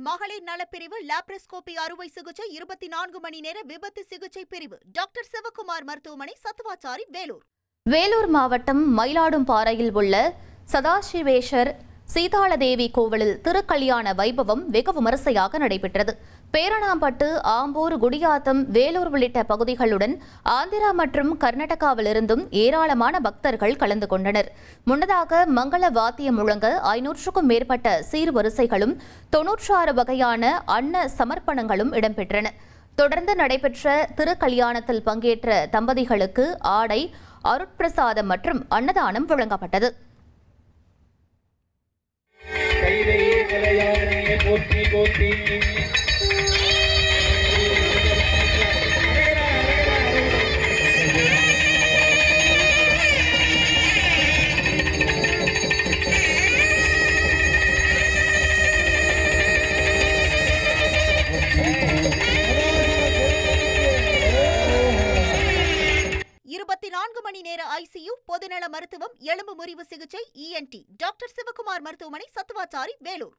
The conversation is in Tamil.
மகளிர் நலப்பிரிவு லாப்ரோஸ்கோபி அறுவை சிகிச்சை 24 மணி நேர விபத்து சிகிச்சை பிரிவு டாக்டர் சிவக்குமார் மருத்துவமனை, சத்துவாச்சாரி, வேலூர். வேலூர் மாவட்டம் மயிலாடும்பாறையில் உள்ள சதாசிவேஸ்வர் சீதாளதேவி கோவிலில் திருக்கல்யாண வைபவம் வெகு விமரிசையாக நடைபெற்றது. பேரணாம்பட்டு, ஆம்பூர், குடியாத்தம், வேலூர் உள்ளிட்ட பகுதிகளுடன் ஆந்திரா மற்றும் கர்நாடகாவிலிருந்தும் ஏராளமான பக்தர்கள் கலந்து கொண்டனர். முன்னதாக மங்கள வாத்தியம் முழங்க 500க்கும் மேற்பட்ட சீர்வரிசைகளும் 96 வகையான அன்ன சமர்ப்பணங்களும் இடம்பெற்றன. தொடர்ந்து நடைபெற்ற திருக்கல்யாணத்தில் பங்கேற்ற தம்பதிகளுக்கு ஆடை, அருட்பிரசாதம் மற்றும் அன்னதானம் வழங்கப்பட்டது. போற்றி 24 மணி நேர ஐசியு, பொதுநல மருத்துவம், எலும்பு முறிவு சிகிச்சை, ENT டாக்டர் சிவக்குமார் மருத்துவமனை, சத்துவாச்சாரி, வேலூர்.